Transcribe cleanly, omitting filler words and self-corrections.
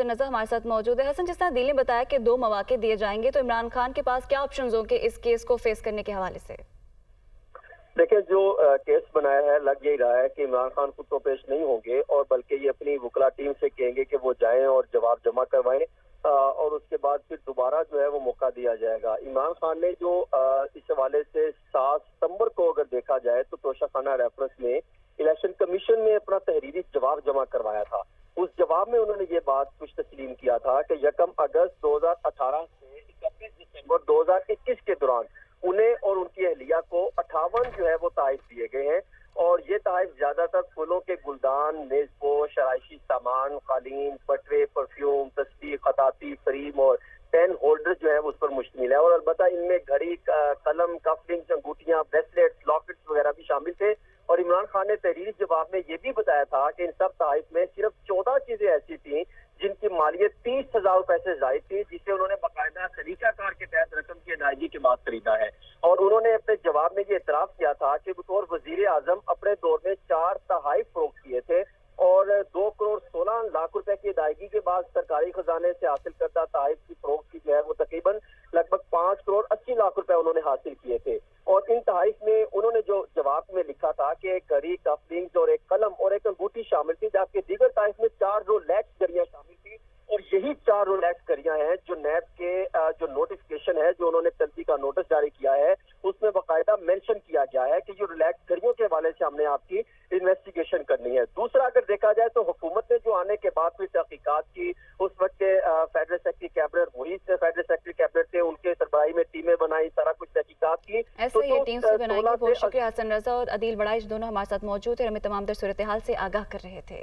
हसन रजा हमारे साथ मौजूद है। हसन, जिस तरह दिल ने बताया कि 2 मौके दिए जाएंगे, तो इमरान खान के पास क्या ऑप्शंस होंगे इस केस को फेस करने के हवाले से? देखिए, जो केस बनाया है, लग यही रहा है कि इमरान खान खुद तो पेश नहीं होंगे और बल्कि ये अपनी वकला टीम से कहेंगे कि वो जाएं और जवाब जमा करवाएं, और उसके बाद फिर दोबारा जो है वो मौका दिया जाएगा। इमरान खान ने जो इस हवाले से 7 सितंबर को अगर देखा जाए तो तोशाखाना रेफरेंस में इलेक्शन कमीशन में अपना तहरीरी जवाब जमा करवाया था। उस जवाब में उन्होंने ये बात कुछ तस्लीम किया था कि 1 अगस्त 2018 से 31 दिसंबर 2021 के दौरान उन्हें और उनकी अहलिया को 58 जो है वो तहफ़ दिए गए हैं, और ये तहफ़ ज्यादातर फूलों के गुलदान, मेजपोश, आराइशी सामान, कालीन, पटरे, परफ्यूम, तस्बीह, खताती, फ्रेम और पेन होल्डर जो है उस पर मुश्तमिल है। और अलबत्ता इनमें घड़ी, कलम, कफलिंग्स, अंगूठियां, ब्रेसलेट्स, लॉकेट्स वगैरह भी शामिल थे। और इमरान खान ने तहरीरी जवाब में ये भी बताया था कि इन सब तहफ़ में सिर्फ 14 चीजें ऐसी थी जिनकी मालियत 30,000 रुपए से जायद थी, जिसे उन्होंने बाकायदा तरीकाकार के तहत रकम की अदायगी के बाद खरीदा है। और उन्होंने अपने जवाब में ये इतराफ किया था कि बतौर वजीर आजम अपने दौर में 4 तहफ़ फरोख्त किए थे और 2 करोड़ 16 लाख रुपए की अदायगी के बाद सरकारी खजाने से हासिल करदा तहफ़ की फरोख्त की जो है वो तकरीबन लगभग 5 करोड़ 80 लाख रुपए उन्होंने हासिल किए थे। और इन तहफ़ में उन्होंने जो जवाब में लिखा था कि एक घड़ी, कफलिंग्स और एक कलम और एक अंगूठी शामिल थी, जबकि दीगर तहफ़ में 4 रोलेक्स घड़ियां शामिल थी। और यही 4 रोलेक्स घड़ियां हैं जो नैब के जो नोटिफिकेशन है, जो उन्होंने तल्फी का नोटिस जारी किया है, उसमें बाकायदा मेंशन किया गया है कि ये रोलेक्स घड़ियों के हवाले से हमने आपकी इन्वेस्टिगेशन करनी है। दूसरा, अगर देखा जाए तो हुकूमत ने जो आने के बाद फिर तहकीकात की, उस वक्त के फेडरल सेक्रेटरी कैबिनेट, वही फेडरल सेक्रेटरी कैबिनेट थे, उनके सरबराही में टीमें बनाई, सारा कुछ तहकीकात की। ऐसे ही टीम से बनाएंगे। बहुत शुक्रिया हसन रजा और अदील बड़ाइश, दोनों हमारे साथ मौजूद है, हमें तमाम सूरत हाल से आगाह कर रहे थे।